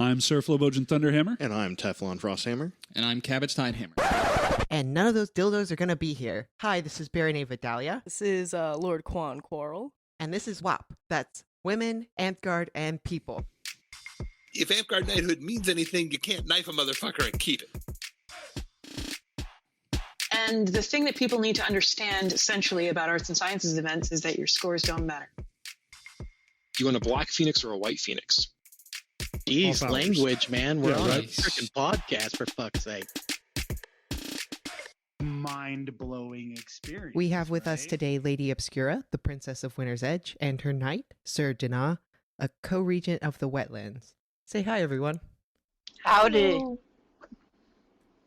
I'm Sir Flowbojan Thunderhammer. And I'm Teflon Frosthammer. And I'm Cabbage Tidehammer. And none of those dildos are going to be here. Hi, this is Baronet Vidalia. This is Lord Quan Quarrel. And this is WAP. That's Women, Amtgard, and People. If Amtgard knighthood means anything, you can't knife a motherfucker and keep it. And the thing that people need to understand essentially about arts and sciences events is that your scores don't matter. You want a black phoenix or a white phoenix? Jeez, language, man. We're on a right. freaking podcast, for fuck's sake. Mind-blowing experience. We have with us right? today Lady Obscura, the Princess of Winter's Edge, and her knight, Sir Denah, a co-regent of the Wetlands. Say hi, everyone. Howdy.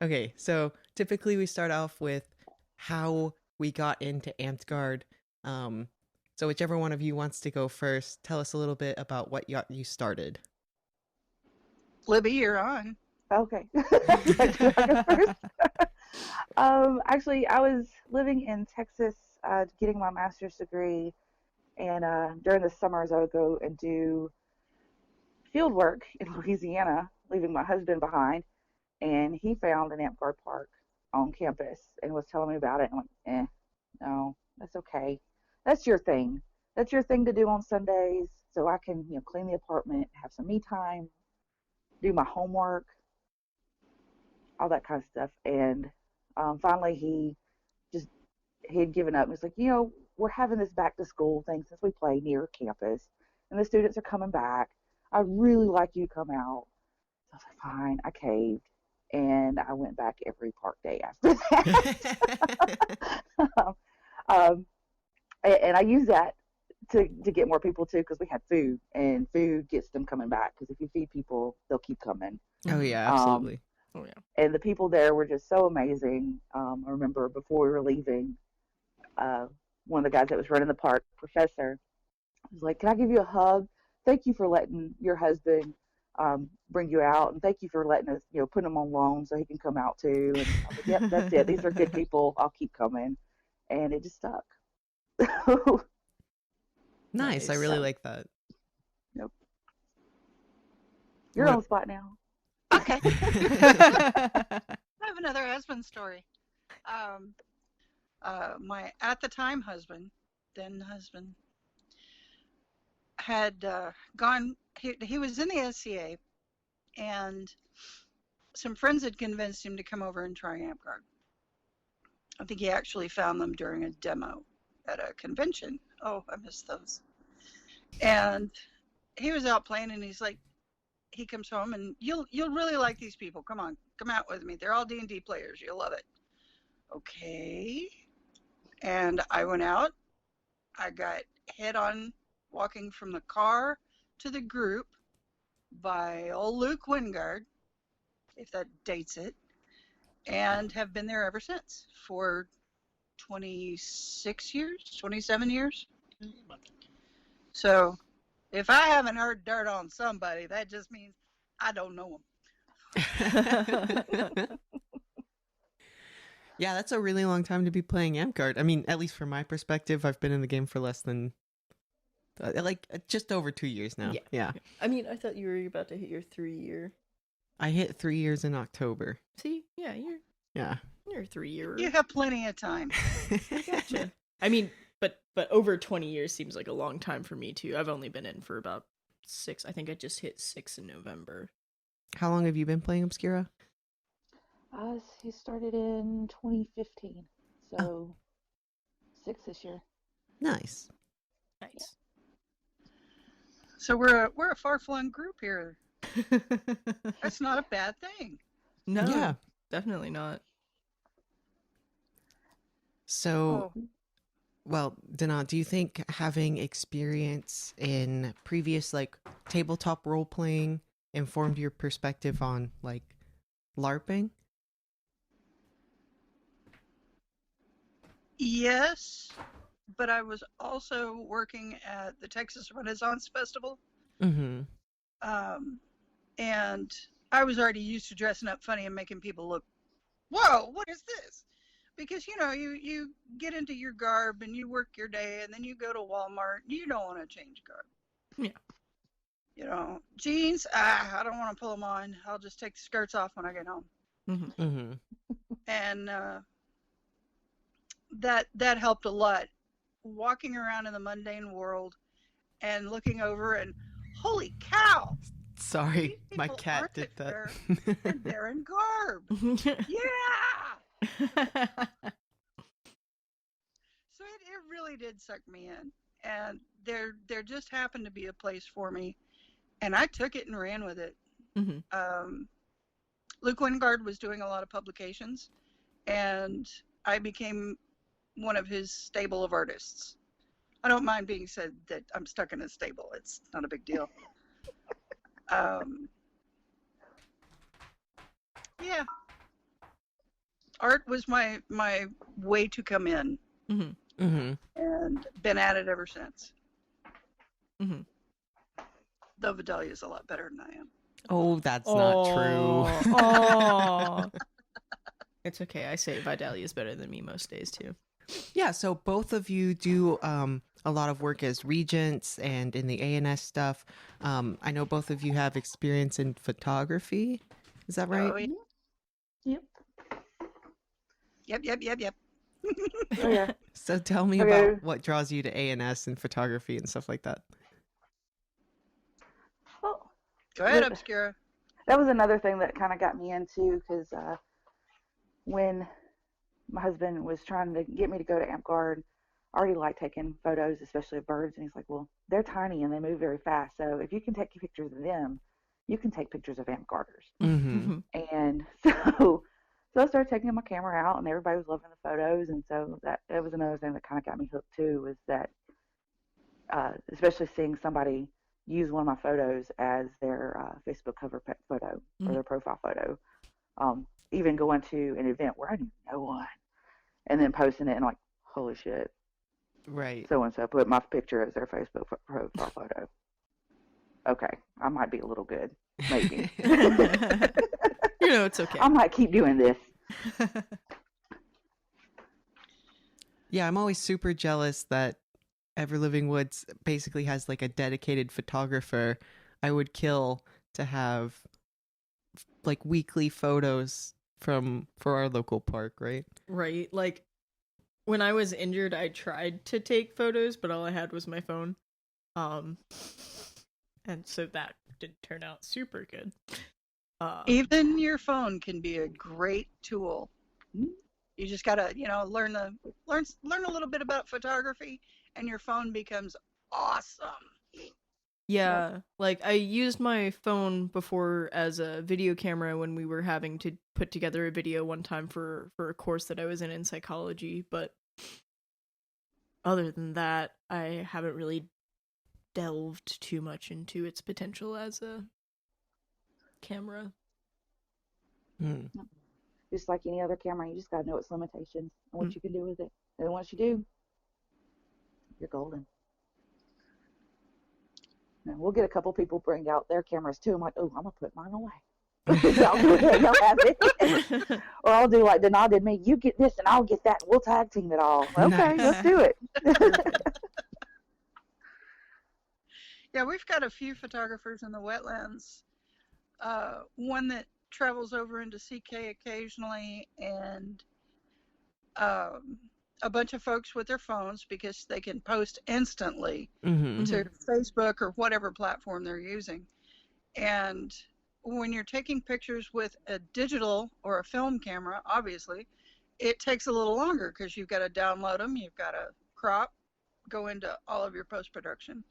Okay, so typically we start off with how we got into Amtgard. So whichever one of you wants to go first, tell us a little bit about what got you started. Libby, you're on. Okay. Actually, I was living in Texas getting my master's degree, and during the summers I would go and do field work in Louisiana, leaving my husband behind, and he found an Amtgard park on campus and was telling me about it, and I went, no, that's okay. That's your thing. That's your thing to do on Sundays, so I can, clean the apartment, have some me time, do my homework, all that kind of stuff. And finally he had given up. He's like, we're having this back to school thing since we play near campus and the students are coming back. I'd really like you to come out. So I was like, fine. I caved and I went back every park day after that. And I used that to get more people too, because we had food, and food gets them coming back, because if you feed people, they'll keep coming. Oh yeah, absolutely. And the people there were just so amazing. I remember before we were leaving, one of the guys that was running the park, Professor, was like, can I give you a hug? Thank you for letting your husband bring you out, and thank you for letting us, put him on loan so he can come out too. And I was like, yep, that's it. These are good people. I'll keep coming. And it just stuck. Nice. I really like that. Yep. You're on the spot now. Okay. I have another husband story. My at the time husband, then husband, had gone. He was in the SCA, and some friends had convinced him to come over and try Amtgard. I think he actually found them during a demo at a convention. Oh, I missed those. And he was out playing, and he's like, he comes home, and you'll really like these people. Come on, come out with me. They're all D&D players. You'll love it. Okay. And I went out. I got head on walking from the car to the group by old Luke Wingard, if that dates it, and have been there ever since for 26 years, 27 years. So if I haven't heard dirt on somebody, that just means I don't know them. Yeah, that's a really long time to be playing Amtgard. I mean, at least from my perspective, I've been in the game for less than, just over 2 years now. Yeah. I mean, I thought you were about to hit your 3-year. I hit 3 years in October. See? Yeah, you're 3 year. You have plenty of time. Gotcha. I mean, but over 20 years seems like a long time for me too. I've only been in for about 6. I think I just hit 6 in November. How long have you been playing Obscura? He started in 2015, so 6 this year. Nice. So we're a far-flung group here. That's not a bad thing. No, Yeah. Definitely not. So, well, Denah, do you think having experience in previous tabletop role playing informed your perspective on LARPing? Yes, but I was also working at the Texas Renaissance Festival. Mm-hmm. And I was already used to dressing up funny and making people look, whoa, what is this? Because, you get into your garb and you work your day and then you go to Walmart and you don't want to change garb. Yeah. jeans, I don't want to pull them on. I'll just take the skirts off when I get home. Mm-hmm. And that helped a lot. Walking around in the mundane world and looking over and, holy cow! Sorry, These my people cat aren't did that. and they're in garb. Yeah! So it really did suck me in. And there just happened to be a place for me. And I took it and ran with it. Luke Wingard was doing a lot of publications. And I became one of his stable of artists. I don't mind being said that I'm stuck in a stable. It's not a big deal. Yeah. Art was my way to come in. And been at it ever since. Though Vidalia's a lot better than I am. Oh, that's not true. Oh. It's okay. I say Vidalia is better than me most days too. Yeah, so both of you do a lot of work as regents and in the ANS stuff. I know both of you have experience in photography. Is that right? Oh, yeah. Yep. Oh, yeah. So tell me about what draws you to ANS and photography and stuff like that. Well, Go ahead, Obscura. that was another thing that kind of got me into, because when my husband was trying to get me to go to AmpGuard, I already like taking photos, especially of birds, and he's like, well, they're tiny and they move very fast, so if you can take pictures of them, you can take pictures of AmpGuarders. And so I started taking my camera out, and everybody was loving the photos, and so that was another thing that kind of got me hooked too, was that especially seeing somebody use one of my photos as their Facebook cover photo or their profile photo. Even going to an event where I knew no one, and then posting it and like, holy shit. Right. So and so put my picture as their Facebook profile photo. Okay, I might be a little good, maybe. It's okay. I might keep doing this. Yeah, I'm always super jealous that Ever Living Woods basically has like a dedicated photographer. I would kill to have like weekly photos for our local park, right? Right. Like when I was injured, I tried to take photos, but all I had was my phone. And so that didn't turn out super good. Even your phone can be a great tool. You just gotta, learn a little bit about photography, and your phone becomes awesome. Yeah, like I used my phone before as a video camera when we were having to put together a video one time for a course that I was in psychology, but other than that, I haven't really delved too much into its potential as a camera. Just like any other camera, you just gotta know its limitations and what you can do with it. And once you do, you're golden. And we'll get a couple people bring out their cameras too. I'm like, oh, I'm gonna put mine away. Y'all go ahead, y'all have it. Or I'll do like Denah did me. You get this and I'll get that. And we'll tag team it all. Okay, Nice. let's do it. Yeah, we've got a few photographers in the wetlands. One that travels over into CK occasionally, and a bunch of folks with their phones because they can post instantly to Facebook or whatever platform they're using. And when you're taking pictures with a digital or a film camera, obviously, it takes a little longer because you've got to download them, you've got to crop, go into all of your post-production,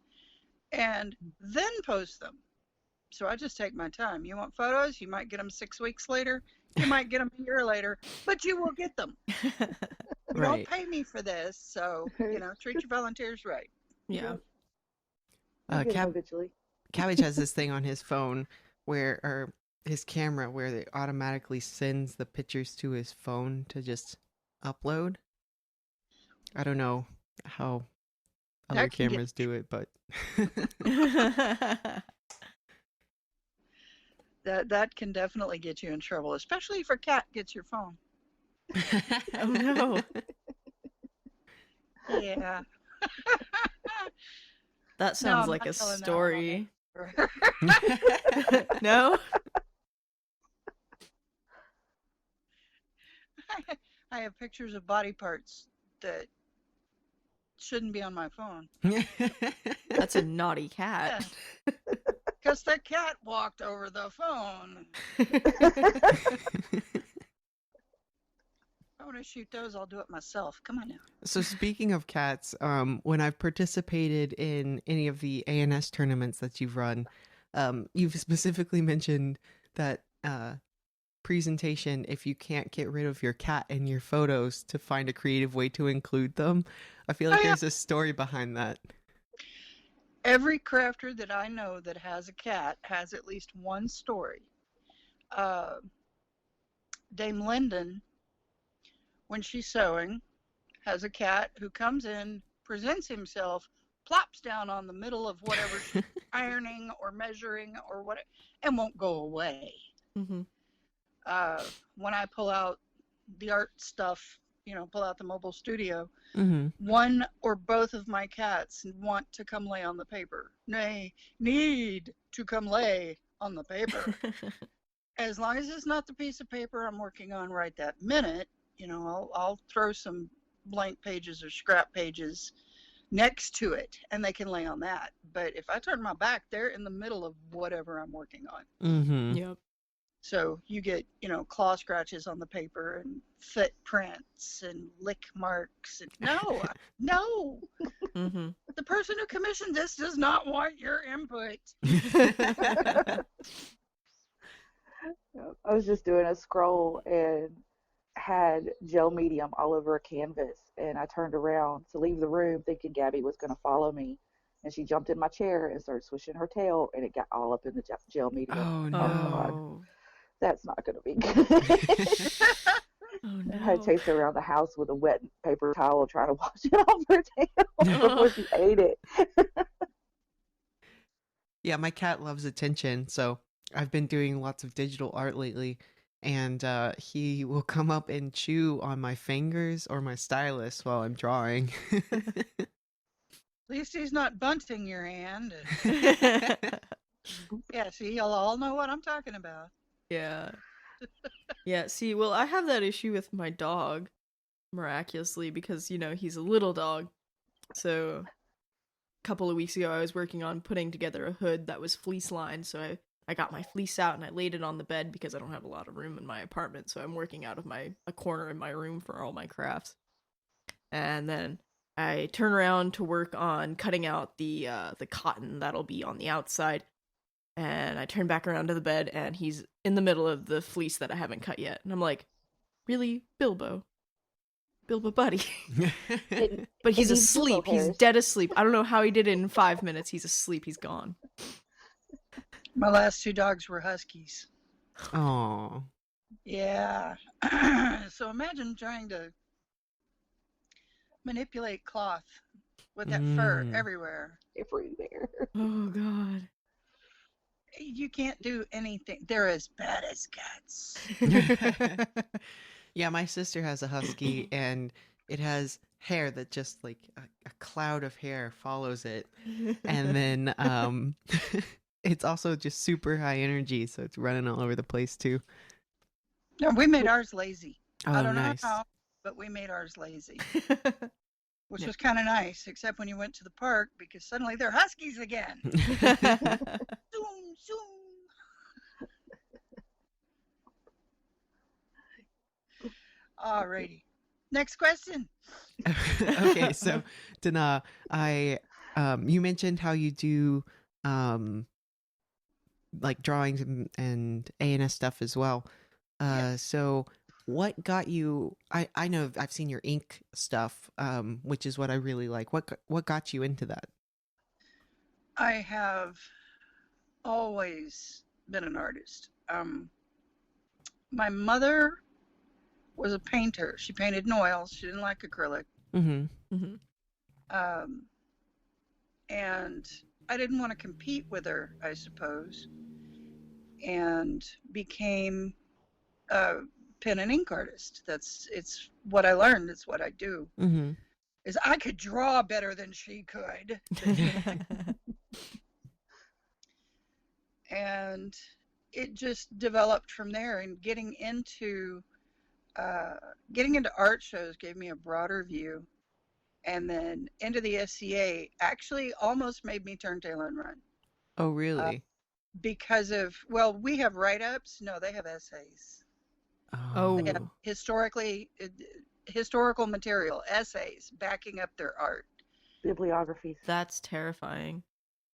and then post them. So I just take my time. You want photos? You might get them 6 weeks later. You might get them a year later, but you will get them. You don't pay me for this, so, treat your volunteers right. Yeah. Cabbage has this thing on his phone or his camera where it automatically sends the pictures to his phone to just upload. I don't know how other cameras do it, but that can definitely get you in trouble, especially if a cat gets your phone. Oh no. Yeah. That sounds like a story No? I have pictures of body parts that shouldn't be on my phone. That's a naughty cat. Because the cat walked over the phone. I want to shoot those. I'll do it myself. Come on now. So speaking of cats, when I've participated in any of the ANS tournaments that you've run, you've specifically mentioned that presentation if you can't get rid of your cat in your photos to find a creative way to include them. I feel like there's a story behind that. Every crafter that I know that has a cat has at least one story. Dame Linden, when she's sewing, has a cat who comes in, presents himself, plops down on the middle of whatever she's ironing or measuring or what, and won't go away. Mm-hmm. When I pull out the art stuff, pull out the mobile studio, Mm-hmm. one or both of my cats want to come lay on the paper. Need to come lay on the paper. As long as it's not the piece of paper I'm working on right that minute, I'll throw some blank pages or scrap pages next to it and they can lay on that. But if I turn my back, they're in the middle of whatever I'm working on. Mm-hmm. Yep. So you get, claw scratches on the paper and footprints and lick marks. And no. Mm-hmm. The person who commissioned this does not want your input. I was just doing a scroll and had gel medium all over a canvas, and I turned around to leave the room thinking Gabby was going to follow me, and she jumped in my chair and started swishing her tail, and it got all up in the gel medium. Oh no. Oh. That's not going to be good. Oh no. I chased her around the house with a wet paper towel trying to wash it off her tail before she ate it. Yeah, my cat loves attention, so I've been doing lots of digital art lately, and he will come up and chew on my fingers or my stylus while I'm drawing. At least he's not bunting your hand. Yeah, see, you'll all know what I'm talking about. Yeah. Yeah, see, well, I have that issue with my dog, miraculously, because, he's a little dog. So, a couple of weeks ago, I was working on putting together a hood that was fleece lined, so I got my fleece out and I laid it on the bed because I don't have a lot of room in my apartment, so I'm working out of a corner in my room for all my crafts. And then I turn around to work on cutting out the cotton that'll be on the outside. And I turn back around to the bed, and he's in the middle of the fleece that I haven't cut yet. And I'm like, really, Bilbo? Bilbo buddy? But he's asleep. He's dead asleep. I don't know how he did it in 5 minutes. He's asleep. He's gone. My last 2 dogs were huskies. Oh. Yeah. So imagine trying to manipulate cloth with that fur everywhere. Everywhere. Oh, God. You can't do anything. They're as bad as cats. Yeah, my sister has a husky, and it has hair that just like a cloud of hair follows it. And then it's also just super high energy, so it's running all over the place too. No, we made ours lazy. Oh, I don't nice. know how, but we made ours lazy. Which was kind of nice, except when you went to the park, because suddenly they're huskies again. Zoom, zoom. Alrighty. Next question. Okay, so Denah, you mentioned how you do like drawings and ANS stuff as well. So what got you? I know I've seen your ink stuff, which is what I really like. What got you into that? I have always been an artist. My mother was a painter. She painted in oils. She didn't like acrylic. Mm-hmm. Mm-hmm. And I didn't want to compete with her, I suppose, and became a pen and ink artist. It's what I learned. It's what I do. Mm-hmm. Is I could draw better than she could. and it just developed from there. And getting into art shows gave me a broader view, and then into the SCA actually almost made me turn tail and run. Oh, really? Because of, well, we have write-ups. No, they have essays. Oh, They have historical material, essays backing up their art. Bibliographies. that's terrifying.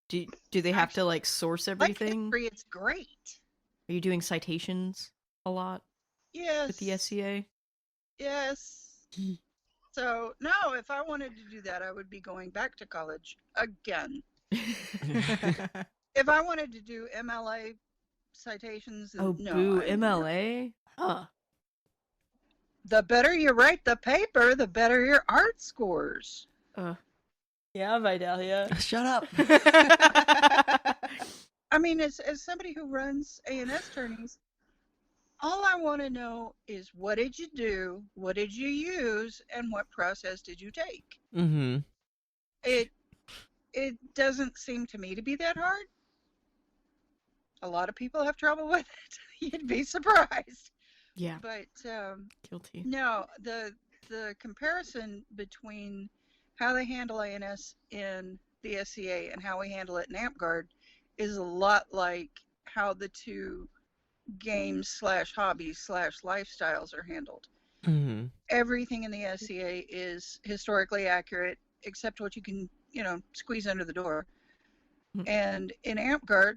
Do they have to like source Like everything? history, it's great. Are you doing citations a lot Yes. with the SCA? Yes. So, no, if I wanted to do that, I would be going back to college again. If I wanted to do MLA citations, Oh, no. boo, MLA? Huh. The better you write the paper, the better your art scores. Yeah, Vidalia. Shut up. I mean, as somebody who runs A&S tourneys, all I want to know is, what did you do, what did you use, and what process did you take? Mm-hmm. It doesn't seem to me to be that hard. A lot of people have trouble with it. You'd be surprised. Yeah, But guilty. no, the comparison between how they handle A&S in the SCA and how we handle it in AmpGuard is a lot like how the two games/hobbies/lifestyles are handled. Mm-hmm. Everything in the SCA is historically accurate, except what you can, squeeze under the door. And in AmpGuard,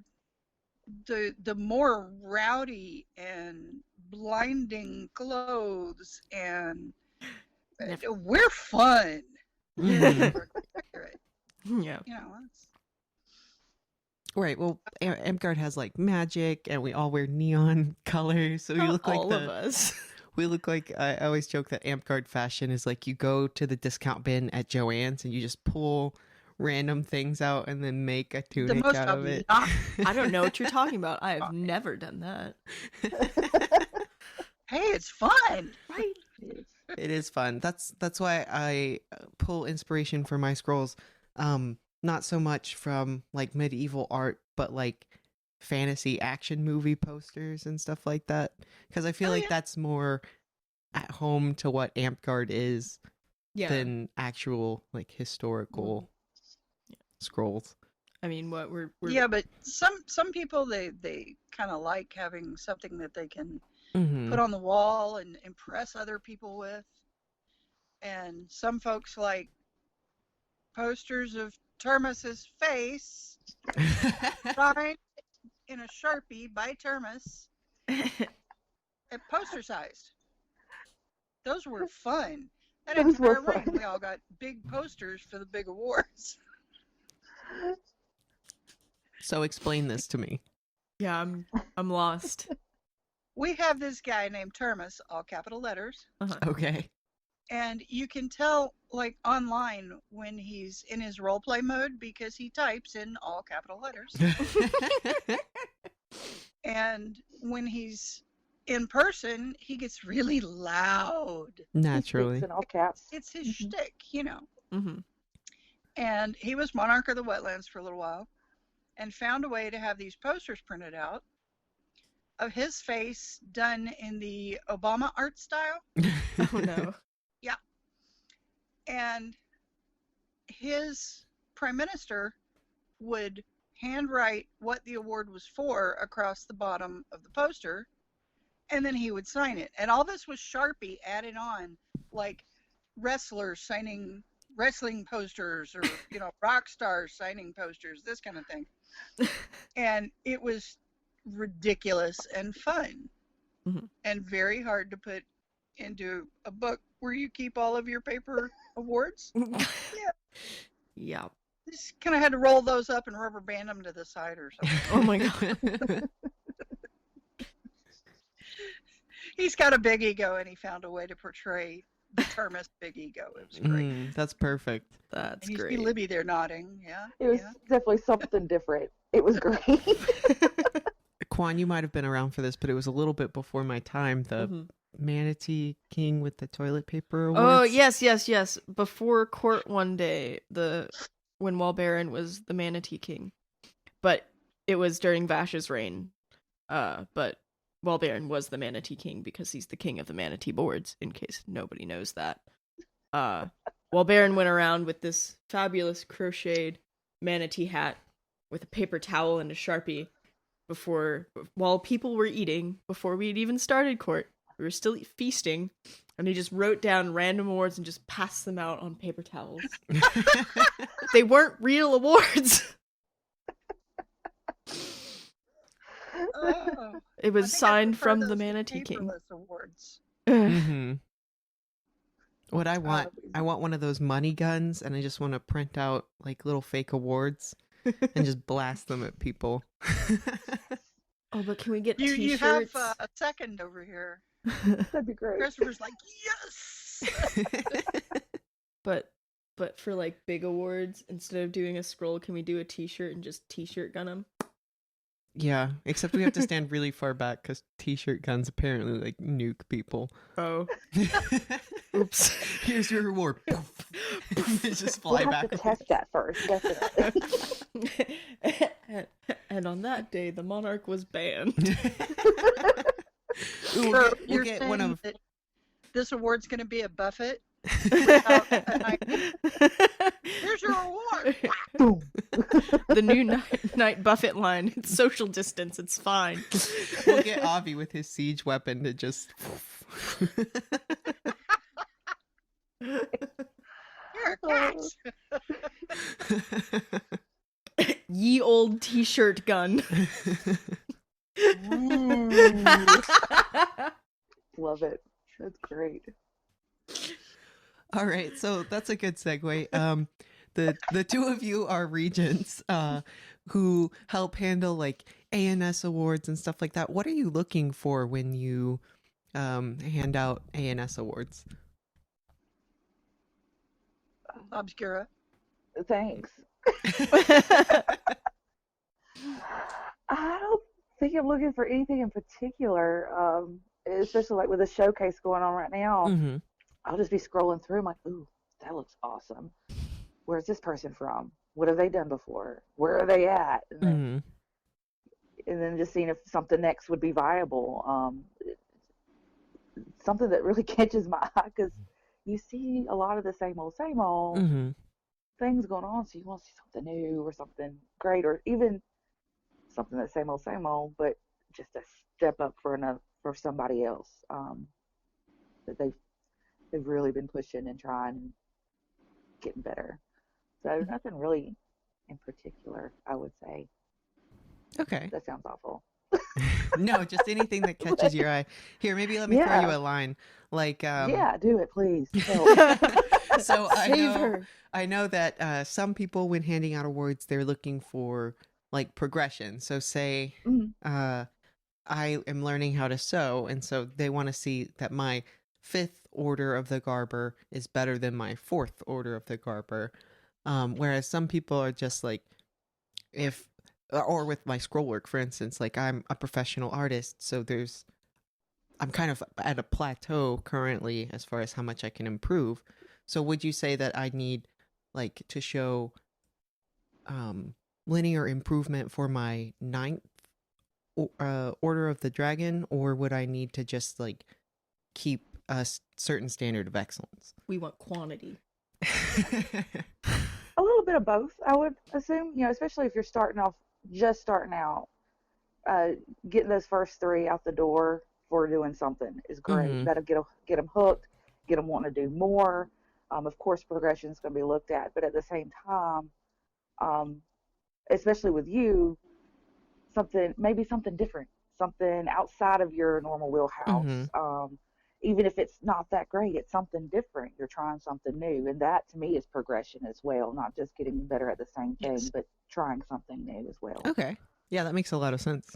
the more rowdy and blinding clothes and we're fun. Mm-hmm. Accurate. Yeah. It's, Right. Well, AmpGuard has like magic, and we all wear neon colors, so we Not look like all of us. We look like, I always joke that AmpGuard fashion is like you go to the discount bin at Joann's and you just pull random things out and then make a tunic most out of it. I don't know what you're talking about. I have never done that. hey, it's fun. Right. It is fun. That's why I pull inspiration for my scrolls. Not so much from like medieval art, but like fantasy action movie posters and stuff like that. Because I feel like that's more at home to what AmpGuard is than actual like historical scrolls. I mean, what we're Yeah, but some people they kind of like having something that they can put on the wall and impress other people with. And some folks like posters of Termus's face signed in a Sharpie by Termus at poster sized. Those were fun. That entire ring, we all got big posters for the big awards. So explain this to me. Yeah, I'm lost. We have this guy named Termus, all capital letters. Okay. And you can tell, like, online when he's in his role play mode because he types in all capital letters. And when he's in person, he gets really loud. Naturally. In all caps. It's his shtick, Mm-hmm. And he was monarch of the wetlands for a little while and found a way to have these posters printed out of his face done in the Obama art style. Oh, no. Yeah. And his prime minister would handwrite what the award was for across the bottom of the poster, and then he would sign it. And all this was Sharpie added on, like wrestlers signing wrestling posters or, rock stars signing posters, this kind of thing. And it was ridiculous and fun and very hard to put into a book where you keep all of your paper awards. Yeah. Just kind of had to roll those up and rubber band them to the side or something. Oh my god. He's got a big ego, and he found a way to portray the Termus big ego. It was great. That's perfect. That's And you great. see Libby there nodding. Yeah. It was definitely something different. It was great. Quan, you might have been around for this, but it was a little bit before my time. The Manatee King with the toilet paper awards. Oh, yes. Before court one day, when Walbaron was the Manatee King. But it was during Vash's reign. But Walbaron was the Manatee King because he's the king of the Manatee boards, in case nobody knows that. Walbaron went around with this fabulous crocheted manatee hat with a paper towel and a Sharpie while people were eating, before we had even started court. We were still feasting, and he just wrote down random awards and just passed them out on paper towels. They weren't real awards. It was signed from the Manatee King. Awards. Mm-hmm. What I want one of those money guns, and I just want to print out like little fake awards and just blast them at people. Oh, but can we get You t-shirts? have a second over here. That'd be great. Christopher's like, yes! But for like big awards, instead of doing a scroll, can we do a t-shirt and just t-shirt gun them? Yeah, except we have to stand really far back because t-shirt guns apparently like nuke people. Oh. Oops. Here's your reward. They just fly We'll back. have to test that first, definitely. And on that day, the monarch was banned. Ooh, So we'll you're get saying one of that this award's going to be a buffet? Here's your award. Boom. The new night Buffett line. It's social distance. It's fine. We'll get Avi with his siege weapon to just. You're a cat. Ye old t-shirt gun. Love it. That's great. All right, so that's a good segue. The two of you are regents who help handle like ANS awards and stuff like that. What are you looking for when you hand out ANS awards? Obscura. Thanks. I don't think I'm looking for anything in particular, especially like with the showcase going on right now. Mm-hmm. I'll just be scrolling through. I'm like, ooh, that looks awesome. Where's this person from? What have they done before? Where are they at? And then just seeing if something next would be viable. Something that really catches my eye, because you see a lot of the same old Mm-hmm. things going on, so you want to see something new or something great, or even something that's same old, but just a step up for somebody else that they've really been pushing and trying and getting better. So nothing really in particular, I would say. Okay. That sounds awful. No, just anything that catches your eye. Here, maybe let me throw you a line. Like, yeah, do it, please. So Save I know that some people, when handing out awards, they're looking for like progression. So say, I am learning how to sew, and so they want to see that my 5th order of the Garber is better than my 4th order of the Garber. Whereas some people are just like, or with my scroll work, for instance, like I'm a professional artist, so I'm kind of at a plateau currently as far as how much I can improve. So would you say that I need like to show linear improvement for my 9th order of the dragon, or would I need to just like keep a certain standard of excellence? We want quantity. A little bit of both, I would assume, especially if you're starting out, getting those first 3 out the door for doing something is great. Mm-hmm. That'll get them hooked, get them wanting to do more. Of course, progression is going to be looked at, but at the same time, especially with you, maybe something different, something outside of your normal wheelhouse. Mm-hmm. Even if it's not that great, it's something different. You're trying something new, and that to me is progression as well, not just getting better at the same thing, but trying something new as well. Okay. Yeah, that makes a lot of sense.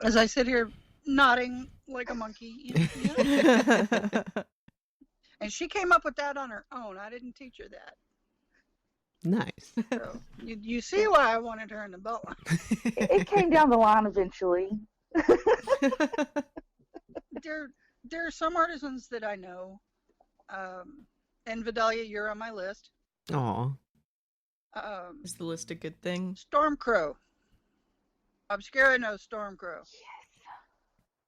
As I sit here nodding like a monkey. And she came up with that on her own. I didn't teach her that. Nice. So you see why I wanted her in the belt line. It came down the line eventually. There are some artisans that I know. And Vidalia, you're on my list. Aw. Is the list a good thing? Stormcrow. Obscura knows Stormcrow.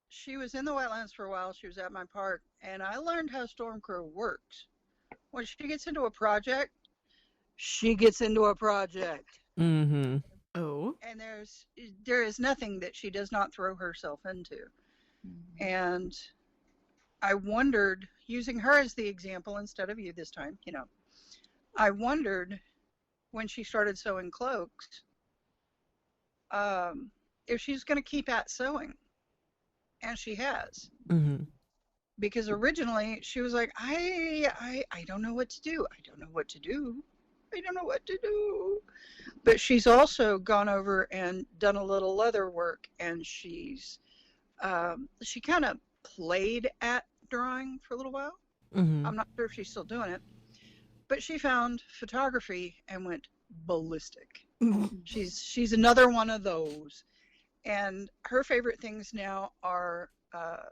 She was in the wetlands for a while. She was at my park, and I learned how Stormcrow works. When she gets into a project, she gets into a project. Mm-hmm. Oh. And there is nothing that she does not throw herself into. And I wondered, using her as the example instead of you this time, I wondered when she started sewing cloaks, if she's going to keep at sewing. And she has. Mm-hmm. Because originally she was like, I don't know what to do. I don't know what to do. I don't know what to do. But she's also gone over and done a little leather work, and she kind of played at drawing for a little while. Mm-hmm. I'm not sure if she's still doing it, but she found photography and went ballistic. She's another one of those. And her favorite things now are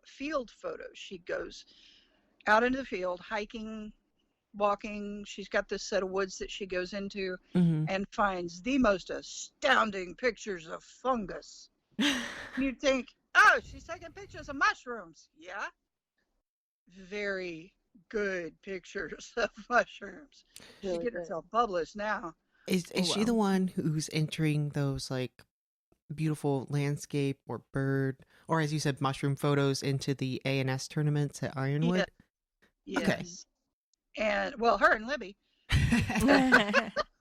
field photos. She goes out into the field, hiking, walking. She's got this set of woods that she goes into and finds the most astounding pictures of fungus. You'd think, oh, she's taking pictures of mushrooms. Yeah. Very good pictures of mushrooms. She's getting herself published now. Is she the one who's entering those like beautiful landscape or bird, or as you said, mushroom photos into the ANS tournaments at Ironwood? Yeah. Okay. Yes. And well, her and Libby.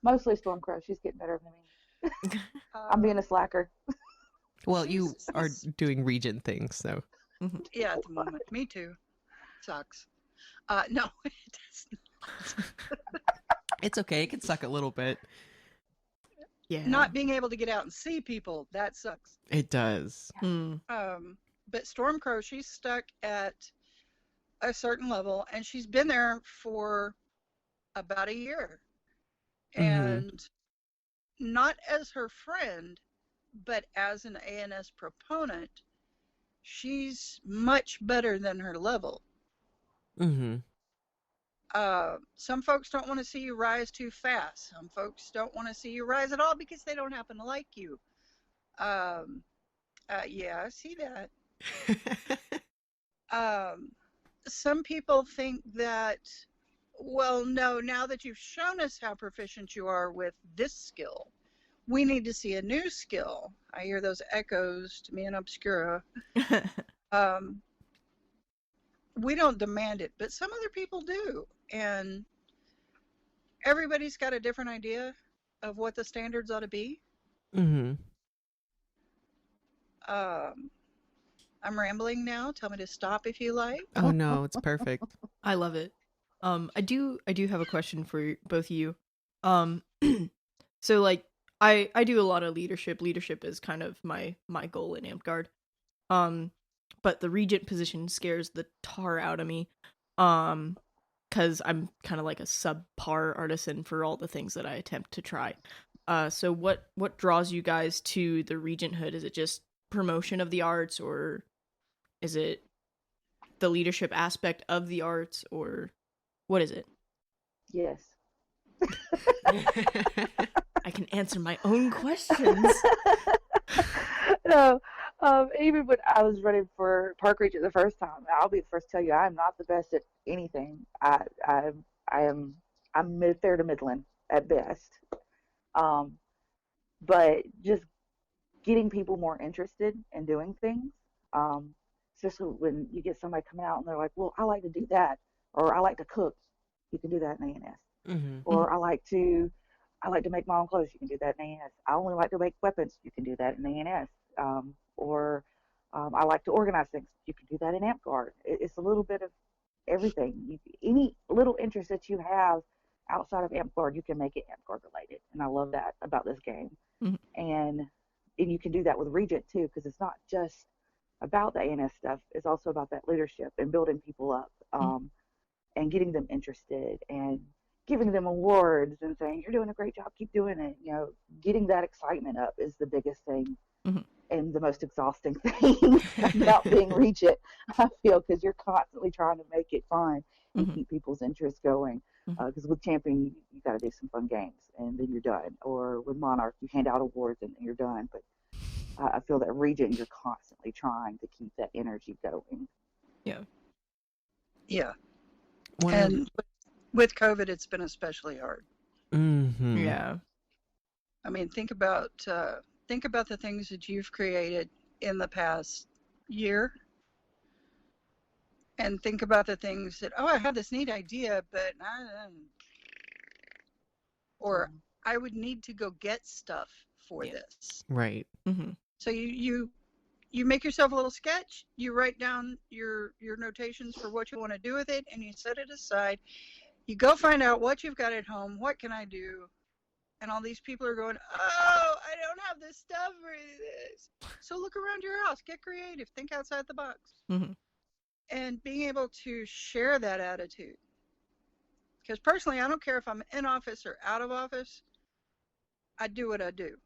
Mostly Stormcrow. She's getting better than me. I'm being a slacker. Well, you are doing Regent things, so. Yeah, at the moment. Me too. Sucks. No, it does not. It's okay. It can suck a little bit. Yeah. Not being able to get out and see people, that sucks. It does. But Stormcrow, she's stuck at a certain level, and she's been there for about a year. And not as her friend, but as an ANS proponent, she's much better than her level. Some folks don't want to see you rise too fast. Some folks don't want to see you rise at all because they don't happen to like you. Yeah, I see that. Some people think that, well, no, now that you've shown us how proficient you are with this skill, we need to see a new skill. I hear those echoes to me in Obscura. We don't demand it, but some other people do. And everybody's got a different idea of what the standards ought to be. I'm rambling now. Tell me to stop if you like. Oh no, it's perfect. I love it. I do have a question for both of you. So like I do a lot of leadership. Leadership is kind of my goal in Amtgard. But the Regent position scares the tar out of me. Cause I'm kind of like a subpar artisan for all the things that I attempt to try. So what draws you guys to the Regenthood? Is it just promotion of the arts, or is it the leadership aspect of the arts, or what is it? Yes. I can answer my own questions. No, even when I was running for Park Regent the first time, I'll be the first to tell you I'm not the best at anything. I'm fair to middling at best. But just getting people more interested in doing things, especially when you get somebody coming out and they're like, well, I like to do that, or I like to cook. You can do that in ANS. Or I like to make my own clothes. You can do that in ANS. I only like to make weapons. You can do that in ANS. Or I like to organize things. You can do that in Amtgard. It's a little bit of everything. Any little interest that you have outside of Amtgard, you can make it Amtgard related. And I love that about this game. And you can do that with Regent too, because it's not just about the ANS stuff. It's also about that leadership and building people up, and getting them interested and giving them awards and saying, you're doing a great job, keep doing it. You know, getting that excitement up is the biggest thing and the most exhausting thing about being Regent, I feel, because you're constantly trying to make it fun and keep people's interest going. Because with Champion, you got to do some fun games and then you're done. Or with Monarch, you hand out awards and you're done. But I feel that Regent, you're constantly trying to keep that energy going. Yeah. Yeah. One And with COVID, it's been especially hard. Yeah. I mean, think about the things that you've created in the past year, and think about the things that, oh, I have this neat idea, but or I would need to go get stuff for this. Right. Mm-hmm. So you make yourself a little sketch, you write down your notations for what you want to do with it, and you set it aside. You go find out what you've got at home, what can I do? And all these people are going, oh, I don't have this stuff for this. So look around your house, get creative, think outside the box. Mm-hmm. And being able to share that attitude. Because personally, I don't care if I'm in office or out of office, I do what I do.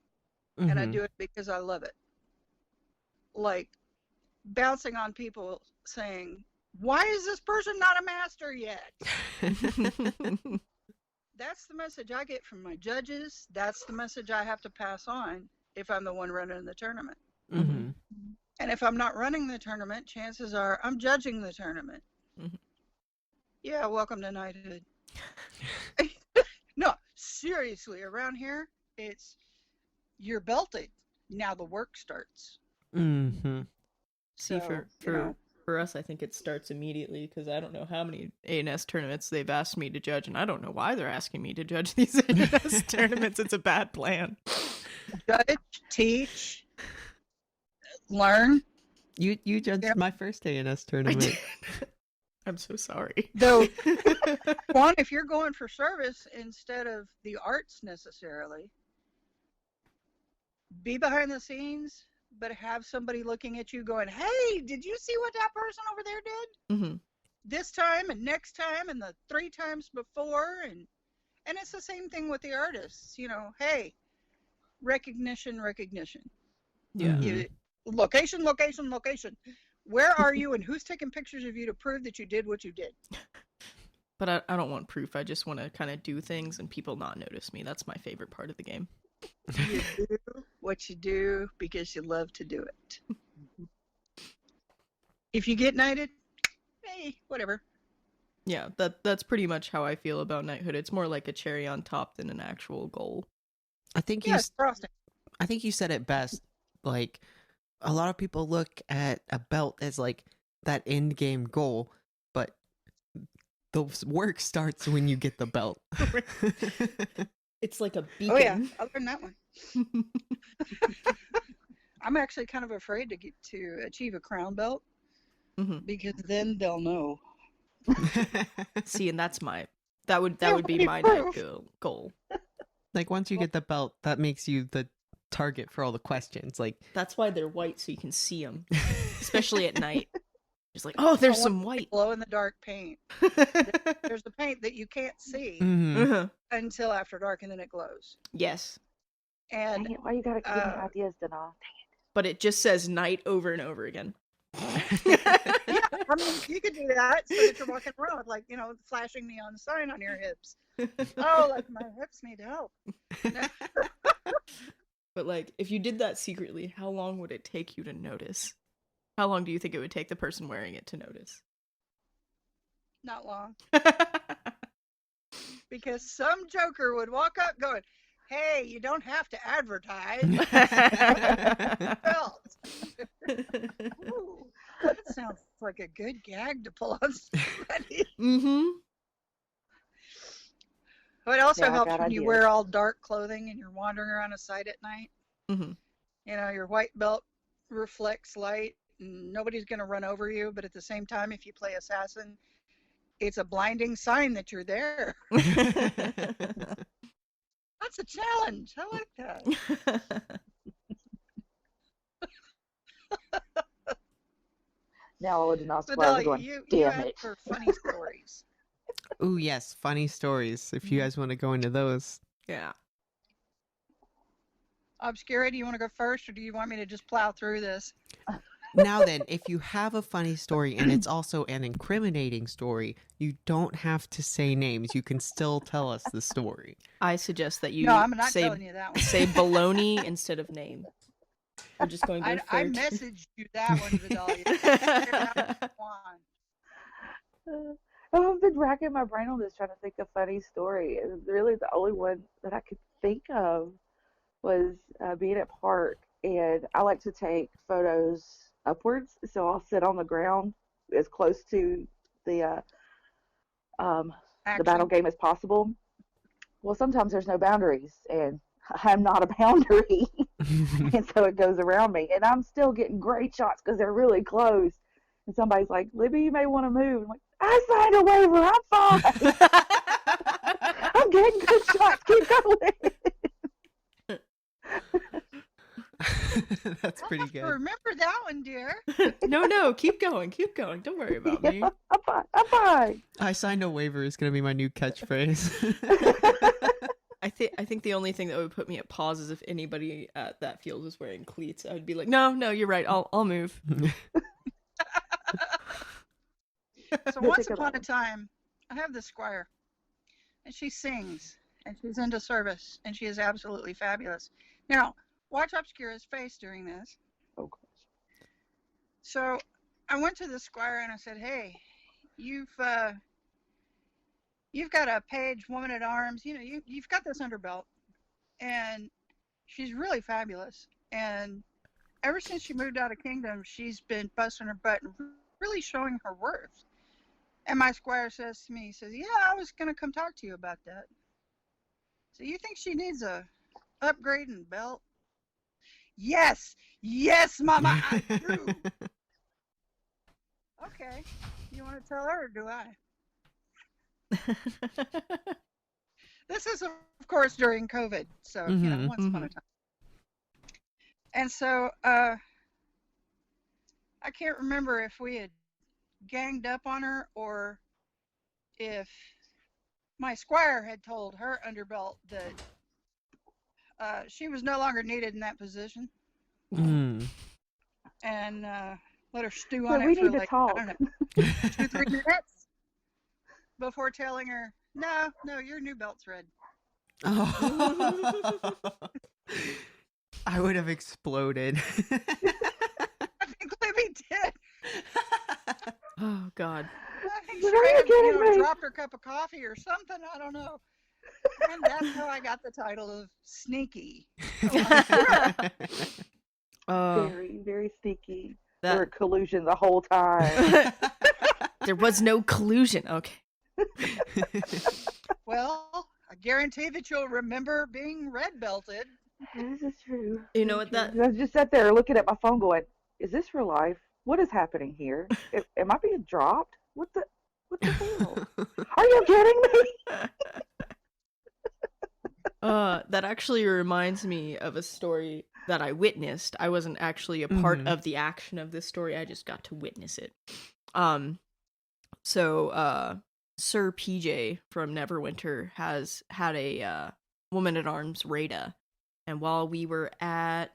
And I do it because I love it. Like bouncing on people saying, why is this person not a master yet? That's the message I get from my judges. That's the message I have to pass on if I'm the one running the tournament. Mm-hmm. And if I'm not running the tournament, chances are I'm judging the tournament. Mm-hmm. Yeah, welcome to knighthood. No, seriously, around here, it's you're belted. Now the work starts. Mm-hmm. See, So, for us, I think it starts immediately because I don't know how many A&S tournaments they've asked me to judge, and I don't know why they're asking me to judge these A&S tournaments. It's a bad plan. Judge, teach, learn. You judged my first A&S tournament. I'm so sorry. Though, one, if you're going for service instead of the arts necessarily, be behind the scenes, but have somebody looking at you going, hey, did you see what that person over there did? Mm-hmm. This time and next time and the 3 times before. And it's the same thing with the artists. Hey, recognition. Yeah. Location. Where are you and who's taking pictures of you to prove that you did what you did? But I don't want proof. I just want to kind of do things and people not notice me. That's my favorite part of the game. You do what you do because you love to do it. If you get knighted, hey, whatever. Yeah, that's pretty much how I feel about knighthood. It's more like a cherry on top than an actual goal. I think frosting. I think you said it best. Like, a lot of people look at a belt as like that end game goal, but the work starts when you get the belt. It's like a beacon. Oh yeah, I learned that one. I'm actually kind of afraid to achieve a crown belt because then they'll know. See, and that's that would be my night goal. Like once you get the belt, that makes you the target for all the questions. Like that's why they're white, so you can see them, especially at night. It's like, oh, there's some white. Glow in the dark paint. There's the paint that you can't see until after dark, and then it glows. Yes. And Dang it, why you gotta give me ideas, Denah? Dang it. But it just says night over and over again. Yeah, I mean, you could do that so that you're walking around with, like, flashing neon sign on your hips. Oh, like my hips need help. But like, if you did that secretly, how long would it take you to notice? How long do you think it would take the person wearing it to notice? Not long. Because some joker would walk up going, hey, you don't have to advertise. Ooh, that sounds like a good gag to pull on somebody. It also helps when you wear all dark clothing and you're wandering around a site at night. Your white belt reflects light and nobody's going to run over you. But at the same time, if you play assassin, it's a blinding sign that you're there. That's a challenge. I like that. Now I would not Squire going, damn it. For funny stories. Oh yes, funny stories. If you guys want to go into those. Yeah. Obscura, do you want to go first, or do you want me to just plow through this? Now then, if you have a funny story and it's also an incriminating story, you don't have to say names. You can still tell us the story. I suggest that you No, I'm not telling you that one. say baloney instead of name. I'm just going to I refer to. messaged you that one, Vidalia. I've been racking my brain on this, trying to think of funny story. And really, the only one that I could think of was being at park, and I like to take photos upwards, so I'll sit on the ground as close to the battle game as possible. Well, sometimes there's no boundaries, and I'm not a boundary, and so it goes around me, and I'm still getting great shots because they're really close. And somebody's like, "Libby, you may want to move." I'm like, "I signed a waiver. I'm fine. I'm getting good shots. Keep going." That's pretty I'll have to good. remember that one, dear. No, keep going. Don't worry about me. I'm fine. I signed a waiver is gonna be my new catchphrase. I think the only thing that would put me at pause is if anybody at that field was wearing cleats. I'd be like, no, you're right. I'll move. So once upon a time, I have this Squire, and she sings, and she's into service, and she is absolutely fabulous. Now, watch Obscura's face during this. Oh gosh. So I went to the Squire and I said, "Hey, you've got a page woman at arms. You know, you've got this under belt, and she's really fabulous. And ever since she moved out of Kingdom, she's been busting her butt and really showing her worth." And my Squire says to me, he says, "Yeah, I was gonna come talk to you about that. So you think she needs a upgrade in belt?" Yes, Mama, I do. Okay, you want to tell her, or do I? This is, of course, during COVID, so once upon a time. And so I can't remember if we had ganged up on her or if my Squire had told her underbelt that she was no longer needed in that position, and let her stew on it for like, I don't know, 2-3 minutes before telling her, no, your new belt's red. Oh. I would have exploded. I think Libby did. Oh God. I think she may have dropped her cup of coffee or something. I don't know. And that's how I got the title of Sneaky. Very, very sneaky. There were collusion the whole time. There was no collusion. Okay. Well, I guarantee that you'll remember being red belted. This is true. You know what that? I just sat there looking at my phone going, "Is this real life? What is happening here? Am I being dropped? What the hell? Are you kidding me?" That actually reminds me of a story that I witnessed. I wasn't actually a part of the action of this story. I just got to witness it. So Sir PJ from Neverwinter has had a woman at arms, Rada, and while we were at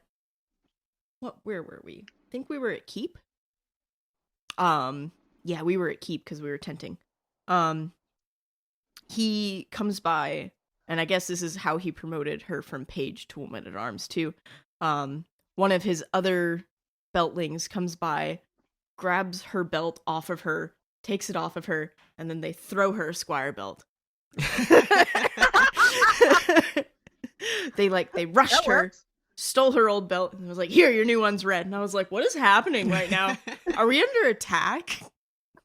where were we? I think we were at Keep. Yeah, we were at Keep because we were tenting. He comes by, and I guess this is how he promoted her from page to woman at arms too. One of his other beltlings comes by, grabs her belt off of her, takes it off of her, and then they throw her a Squire belt. They rushed her, stole her old belt, and was like, "Here, your new one's red." And I was like, "What is happening right now? Are we under attack?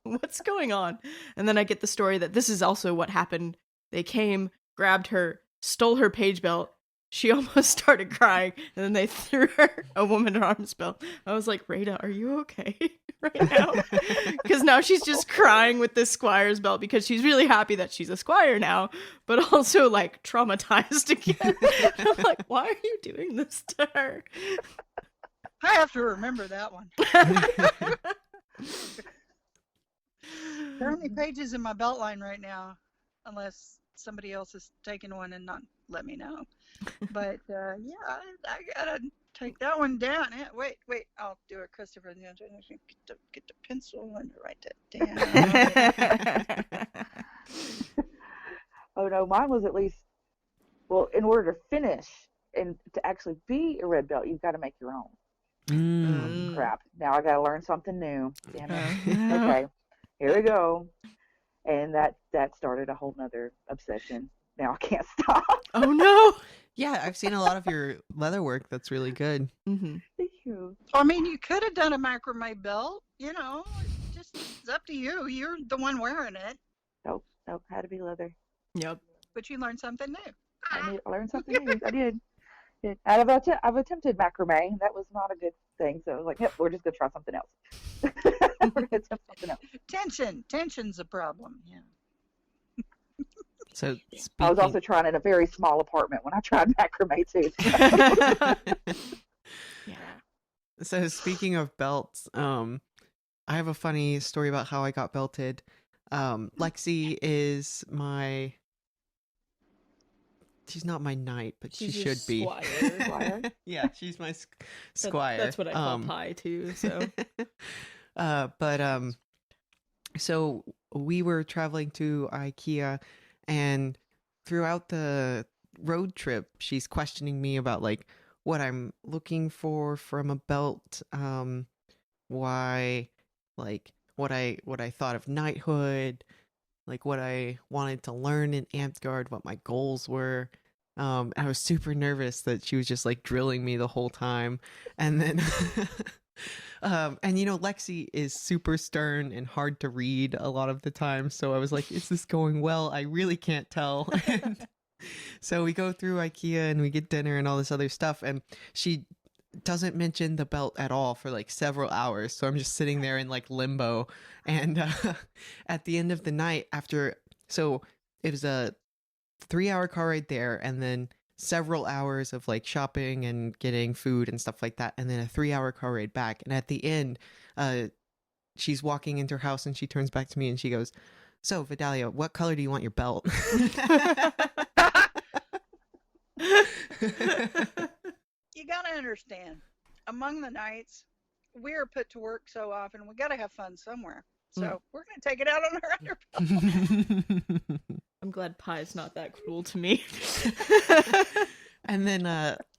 What's going on?" And then I get the story that this is also what happened. They came, grabbed her, stole her page belt. She almost started crying, and then they threw her a woman at arms belt. I was like, "Rada, are you okay right now?" Because now she's just crying with this Squire's belt because she's really happy that she's a Squire now, but also like traumatized again. I'm like, "Why are you doing this to her?" I have to remember that one. There are only pages in my belt line right now, unless somebody else has taken one and not let me know. But yeah, I gotta take that one down. Wait, I'll do it, Christopher. Get the pencil and write that down. Oh no, mine was at least, well, in order to finish and to actually be a red belt, you've got to make your own. Crap. Now I got to learn something new. Damn it. No. Okay. Here we go. And that started a whole nother obsession. Now I can't stop. Oh no. Yeah, I've seen a lot of your leather work. That's really good. Mm-hmm. Thank you. I mean, you could have done a macrame belt. You know, just it's up to you. You're the one wearing it, Nope. Had to be leather. Yep. but you learned something new. I learned something new. I did. I've attempted macrame. That was not a good thing. So I was like, yep, we're just going to try something else. We're going to attempt something else. Tension's a problem. Yeah. So I was also trying in a very small apartment when I tried macrame too. Yeah. So speaking of belts, I have a funny story about how I got belted. Lexi is my... She's not my knight, but She's she your should be. Squire? Yeah, she's my squire. That's what I call pie too. So. So we were traveling to IKEA, and throughout the road trip, she's questioning me about like what I'm looking for from a belt, why, like what I thought of knighthood, like what I wanted to learn in Amtgard, what my goals were. I was super nervous that she was just like drilling me the whole time. And then, and you know, Lexi is super stern and hard to read a lot of the time. So I was like, is this going well? I really can't tell. And so we go through IKEA and we get dinner and all this other stuff. And she doesn't mention the belt at all for like several hours. So I'm just sitting there in like limbo. And at the end of the night so it was a 3-hour car ride there, and then several hours of like shopping and getting food and stuff like that, and then a 3-hour car ride back. And at the end, she's walking into her house and she turns back to me and she goes, "So Vidalia, what color do you want your belt?" You gotta understand, among the knights, we are put to work so often. We gotta have fun somewhere. So we're gonna take it out on our underbelly. I'm glad pie's not that cruel to me. And then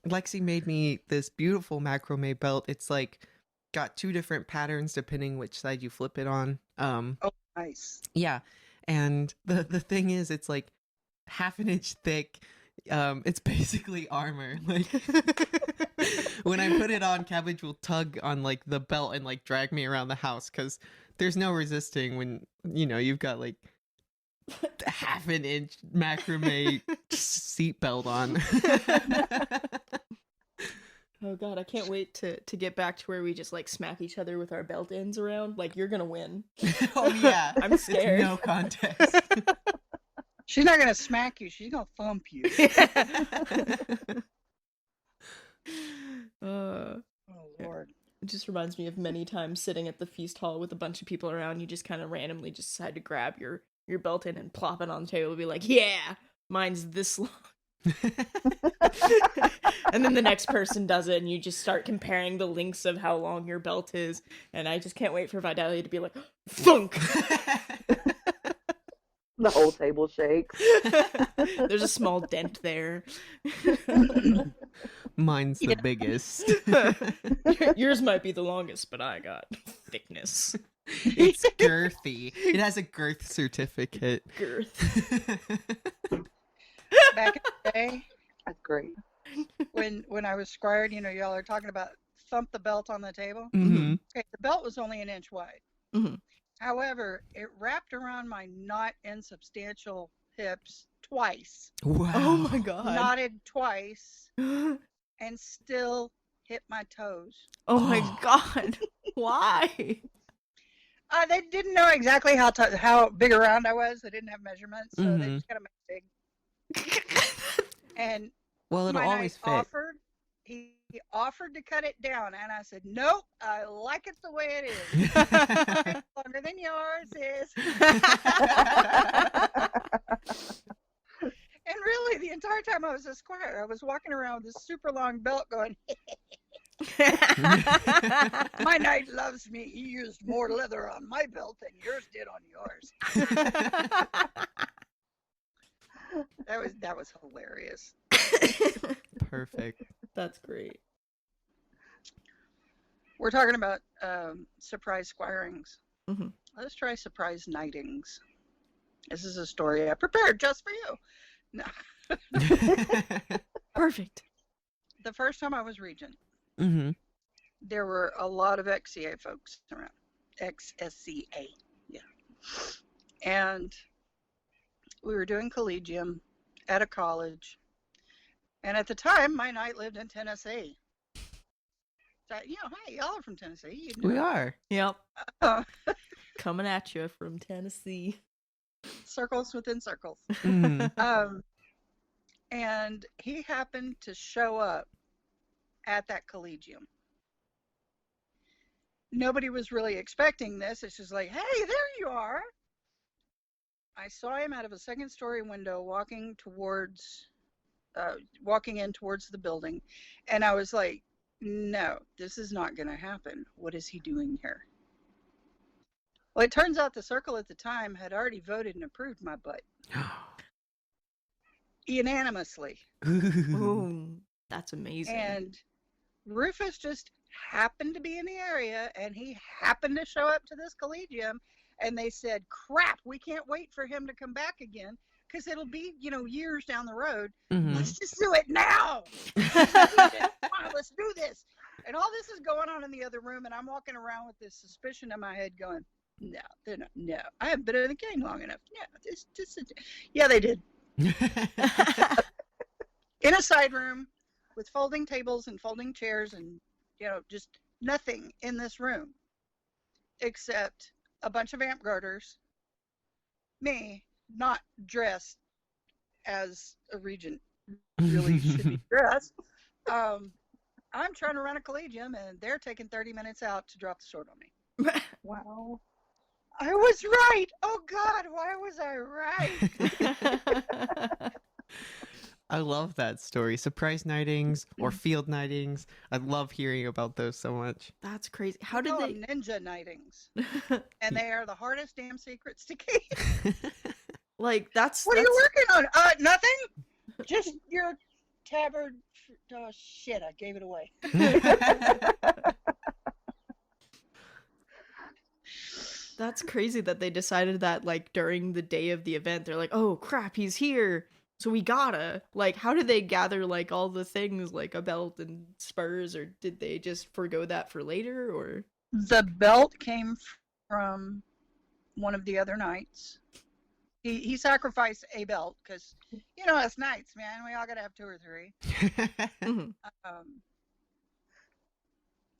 Lexi made me this beautiful macrame belt. It's like got 2 different patterns depending which side you flip it on. Oh, nice. Yeah. And the thing is, it's like 1/2 inch thick. It's basically armor. Like when I put it on, Cabbage will tug on like the belt and like drag me around the house because there's no resisting when, you know, you've got like 1/2 inch macrame seatbelt on. Oh god, I can't wait to get back to where we just like smack each other with our belt ends around. Like, you're gonna win. Oh yeah, I'm scared. It's no contest. She's not gonna smack you. She's gonna thump you. Oh Lord. It just reminds me of many times sitting at the feast hall with a bunch of people around. You just kind of randomly just decide to grab your belt in and plop it on the table and be like, yeah, mine's this long. And then the next person does it and you just start comparing the lengths of how long your belt is. And I just can't wait for Vidalia to be like, thunk! The whole table shakes. There's a small dent there. Mine's the biggest. Yours might be the longest, but I got thickness. It's girthy. It has a girth certificate. Girth. Back in the day, That's great. when I was squired, you know, y'all are talking about thump the belt on the table. Mm-hmm. Okay, the belt was only 1 inch wide. Mm-hmm. However, it wrapped around my not insubstantial hips twice. Wow. Oh my god. Knotted twice and still hit my toes. Oh my god. Why? They didn't know exactly how big around I was. They didn't have measurements, so they just got to make big. And well, it'll my always knight fit. He offered to cut it down, and I said, nope, I like it the way it is. It's longer than yours is. And really, the entire time I was a squire, I was walking around with this super long belt going, my knight loves me. He used more leather on my belt than yours did on yours. That was hilarious. Perfect. That's great. We're talking about surprise squirings. Mm-hmm. Let's try surprise knightings. This is a story I prepared just for you. No. Perfect. The first time I was regent, Mm-hmm. there were a lot of XCA folks around. XSCA, yeah. And we were doing collegium at a college. And at the time, my knight lived in Tennessee. So, hey, y'all are from Tennessee. We are. Yep. Uh, Coming at you from Tennessee. circles within circles. Mm. And he happened to show up at that collegium. Nobody was really expecting this. It's just like, hey, there you are. I saw him out of a second-story window walking in towards the building, and I was like, no, this is not going to happen. What is he doing here? Well, it turns out the circle at the time had already voted and approved my butt. Unanimously. Ooh, that's amazing. And Rufus just happened to be in the area, and he happened to show up to this collegium, and they said, crap, we can't wait for him to come back again, because it'll be, years down the road. Mhm. Let's just do it now. Come on, let's do this. And all this is going on in the other room, and I'm walking around with this suspicion in my head going, no, they're not, no, I haven't been in the game long enough. No, this is, yeah, they did. In a side room with folding tables and folding chairs and, just nothing in this room except a bunch of amp garters, me, not dressed as a regent really should be dressed. I'm trying to run a collegium, and they're taking 30 minutes out to drop the sword on me. Wow. I was right. Oh, God, why was I right? I love that story. Surprise knightings or field knightings. I love hearing about those so much. That's crazy. How We did call they? them ninja knightings, and they are the hardest damn secrets to keep. Like that's. What are you working on? Nothing. Just your tabard. Oh shit! I gave it away. That's crazy that they decided that like during the day of the event. They're like, oh crap, he's here. So we gotta, like, how did they gather, like, all the things, like a belt and spurs, or did they just forgo that for later, or? The belt came from one of the other knights. He sacrificed a belt, because, us knights, man, we all gotta have 2 or 3. Mhm.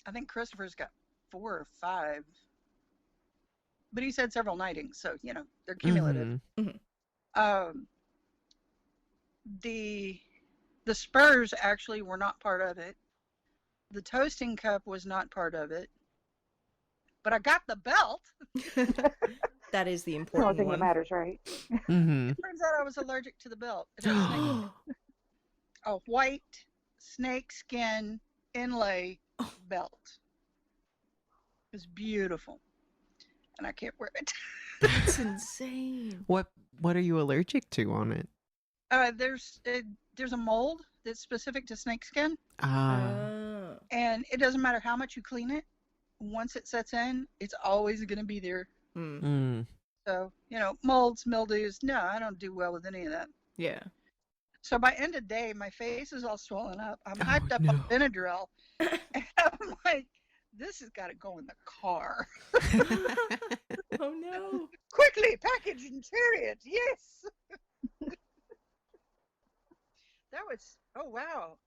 I think Christopher's got 4 or 5. But he said several knightings, so, they're cumulative. Mhm. The spurs actually were not part of it. The toasting cup was not part of it. But I got the belt. That is the It's the only important thing one. that matters, right? Mhm. It turns out I was allergic to the belt. It had a white snake skin inlay belt. It was beautiful. And I can't wear it. That's insane. What are you allergic to on it? There's a mold that's specific to snakeskin, Oh. and it doesn't matter how much you clean it. Once it sets in, it's always going to be there. Mm. So, molds, mildews, no, I don't do well with any of that. Yeah. So by end of day, my face is all swollen up. I'm Oh, hyped up no. on Benadryl, and I'm like, this has got to go in the car. Oh no. Quickly, package and chariot, yes! Oh wow.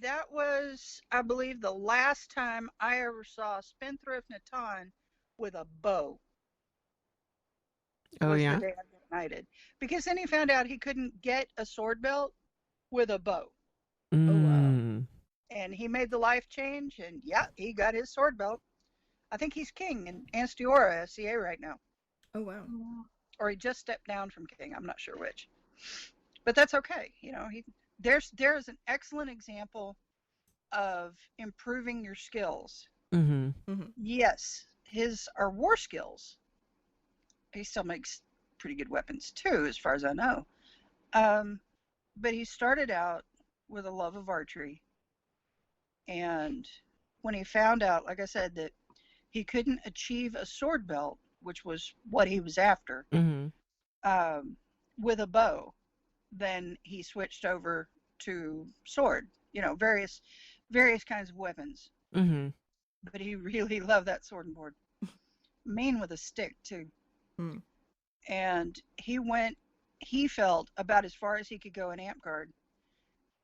That was, I believe, the last time I ever saw Spendthrift Natan with a bow. Oh, was yeah? The day I got knighted. Because then he found out he couldn't get a sword belt with a bow. Mm. And he made the life change, and yeah, he got his sword belt. I think he's king in Anstiora SCA right now. Oh wow. Or he just stepped down from king. I'm not sure which. But that's okay. There's an excellent example of improving your skills. Mhm. Yes, his are war skills. He still makes pretty good weapons too, as far as I know. But he started out with a love of archery. And when he found out, like I said, that he couldn't achieve a sword belt, which was what he was after, with a bow, then he switched over to sword. You know, various kinds of weapons. But he really loved that sword and board. Mean with a stick too. And he felt about as far as he could go in Amtgard,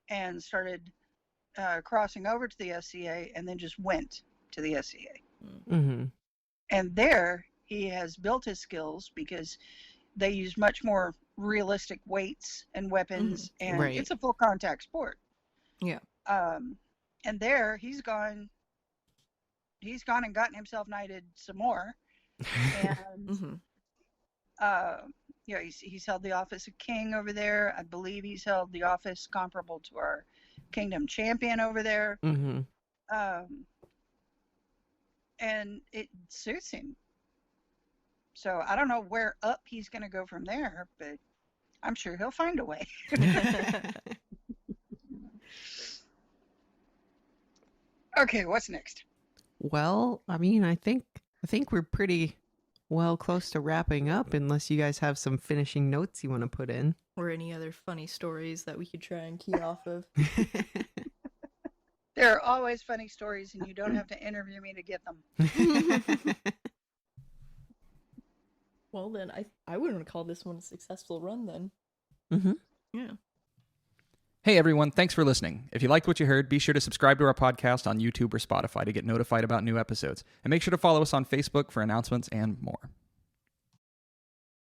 and started crossing over to the SCA, and then just went to the SCA. And there he has built his skills, because they use much more realistic weights and weapons, and it's a full contact sport. Yeah. And there he's gone and gotten himself knighted some more. And he's held the office of king over there. I believe he's held the office comparable to our kingdom champion over there. And it suits him. So I don't know where up he's going to go from there, but I'm sure he'll find a way. Okay, what's next? Well, I mean, I think we're pretty well close to wrapping up, unless you guys have some finishing notes you want to put in. Or any other funny stories that we could try and key off of. There are always funny stories, and you don't have to interview me to get them. Well, then I wouldn't call this one a successful run then. Yeah. Hey everyone, thanks for listening. If you liked what you heard, be sure to subscribe to our podcast on YouTube or Spotify to get notified about new episodes. And make sure to follow us on Facebook for announcements and more.